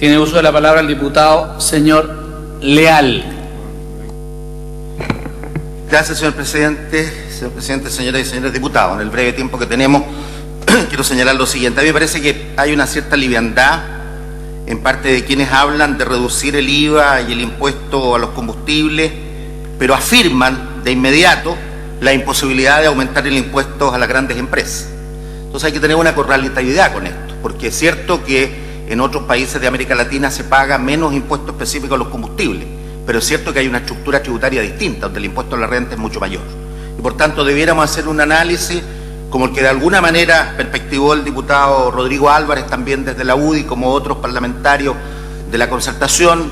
Tiene uso de la palabra el diputado señor Leal. Gracias, señor presidente. Señor presidente, señoras y señores diputados, en el breve tiempo que tenemos, quiero señalar lo siguiente. A mí me parece que hay una cierta liviandad en parte de quienes hablan de reducir el IVA y el impuesto a los combustibles, pero afirman de inmediato la imposibilidad de aumentar el impuesto a las grandes empresas. Entonces hay que tener una correlatividad con esto, porque es cierto que en otros países de América Latina se paga menos impuesto específico a los combustibles, pero es cierto que hay una estructura tributaria distinta, donde el impuesto a la renta es mucho mayor. Y por tanto debiéramos hacer un análisis como el que de alguna manera perspectivó el diputado Rodrigo Álvarez, también desde la UDI, como otros parlamentarios de la concertación,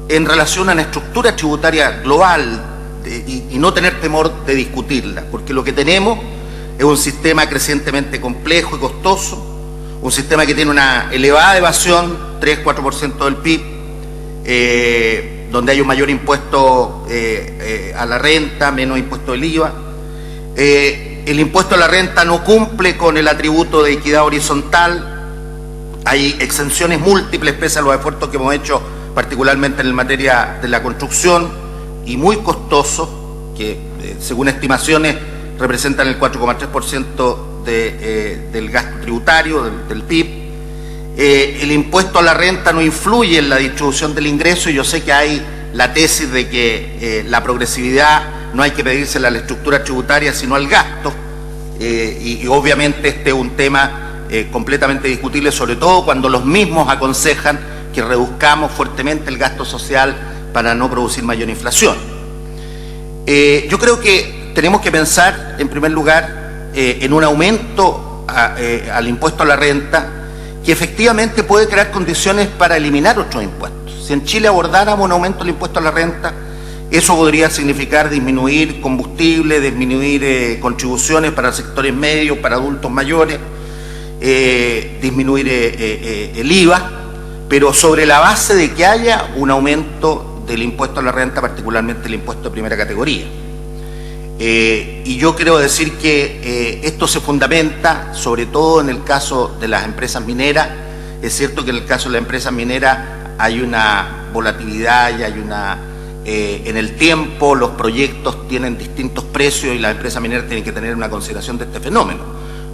en relación a una estructura tributaria global y no tener temor de discutirla, porque lo que tenemos es un sistema crecientemente complejo y costoso, un sistema que tiene una elevada evasión, 3-4% del PIB, donde hay un mayor impuesto a la renta, menos impuesto del IVA. El impuesto a la renta no cumple con el atributo de equidad horizontal, hay exenciones múltiples pese a los esfuerzos que hemos hecho, particularmente en materia de la construcción, y muy costosos, que según estimaciones representan el 4,3% del gasto tributario, del PIB. El impuesto a la renta no influye en la distribución del ingreso, y yo sé que hay la tesis de que la progresividad no hay que pedírsela a la estructura tributaria, sino al gasto, y obviamente este es un tema completamente discutible, sobre todo cuando los mismos aconsejan que reduzcamos fuertemente el gasto social para no producir mayor inflación. Yo creo que tenemos que pensar, en primer lugar, en un aumento al impuesto a la renta, que efectivamente puede crear condiciones para eliminar otros impuestos. Si en Chile abordáramos un aumento del impuesto a la renta, eso podría significar disminuir combustible, disminuir contribuciones para sectores medios, para adultos mayores, disminuir el IVA, pero sobre la base de que haya un aumento del impuesto a la renta, particularmente el impuesto de primera categoría. Y yo quiero decir que esto se fundamenta sobre todo en el caso de las empresas mineras. Es cierto que en el caso de las empresas mineras hay una volatilidad y hay una... en el tiempo los proyectos tienen distintos precios y las empresas mineras tienen que tener una consideración de este fenómeno.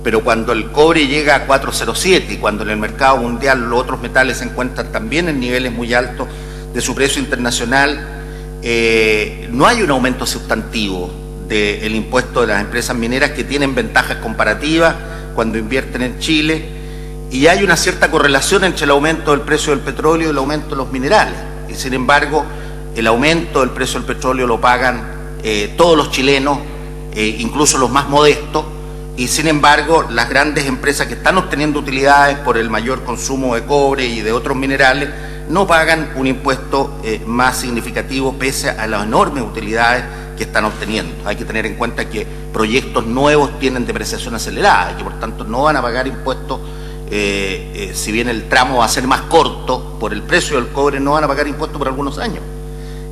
Pero cuando el cobre llega a 4,07 y cuando en el mercado mundial los otros metales se encuentran también en niveles muy altos de su precio internacional, no hay un aumento sustantivo del impuesto de las empresas mineras, que tienen ventajas comparativas cuando invierten en Chile, y hay una cierta correlación entre el aumento del precio del petróleo y el aumento de los minerales. Y sin embargo, el aumento del precio del petróleo lo pagan todos los chilenos, incluso los más modestos, y sin embargo las grandes empresas que están obteniendo utilidades por el mayor consumo de cobre y de otros minerales no pagan un impuesto más significativo pese a las enormes utilidades que están obteniendo. Hay que tener en cuenta que proyectos nuevos tienen depreciación acelerada y que por tanto no van a pagar impuestos, si bien el tramo va a ser más corto por el precio del cobre, no van a pagar impuestos por algunos años.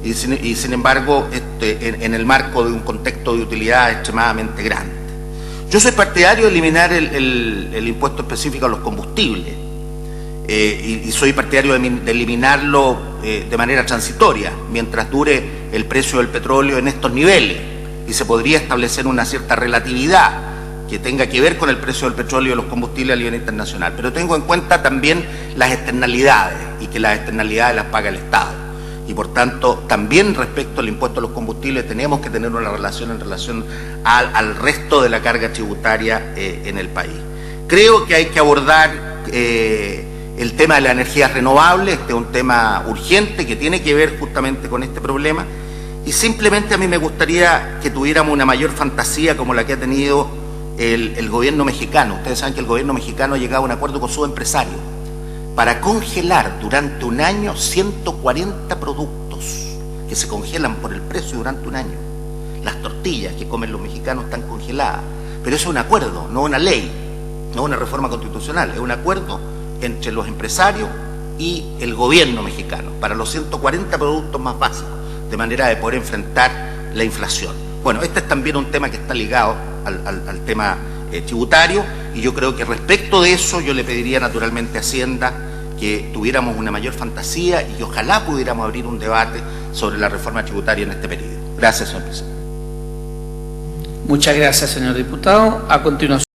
Y sin embargo, en el marco de un contexto de utilidad extremadamente grande. Yo soy partidario de eliminar el impuesto específico a los combustibles, y soy partidario de eliminarlo de manera transitoria, mientras dure el precio del petróleo en estos niveles, y se podría establecer una cierta relatividad que tenga que ver con el precio del petróleo y de los combustibles a nivel internacional. Pero tengo en cuenta también las externalidades, y que las externalidades las paga el Estado. Y por tanto, también respecto al impuesto a los combustibles tenemos que tener una relación al resto de la carga tributaria en el país. Creo que hay que abordar el tema de la energía renovable. Este es un tema urgente que tiene que ver justamente con este problema, y simplemente a mí me gustaría que tuviéramos una mayor fantasía como la que ha tenido el gobierno mexicano. Ustedes saben que el gobierno mexicano ha llegado a un acuerdo con sus empresarios para congelar durante un año 140 productos que se congelan por el precio durante un año. Las tortillas que comen los mexicanos están congeladas, pero eso es un acuerdo, no una ley, no una reforma constitucional, es un acuerdo entre los empresarios y el gobierno mexicano para los 140 productos más básicos, de manera de poder enfrentar la inflación. Bueno, este es también un tema que está ligado al tema tributario, y yo creo que respecto de eso yo le pediría naturalmente a Hacienda que tuviéramos una mayor fantasía y ojalá pudiéramos abrir un debate sobre la reforma tributaria en este periodo. Gracias, señor presidente. Muchas gracias, señor diputado. A continuación.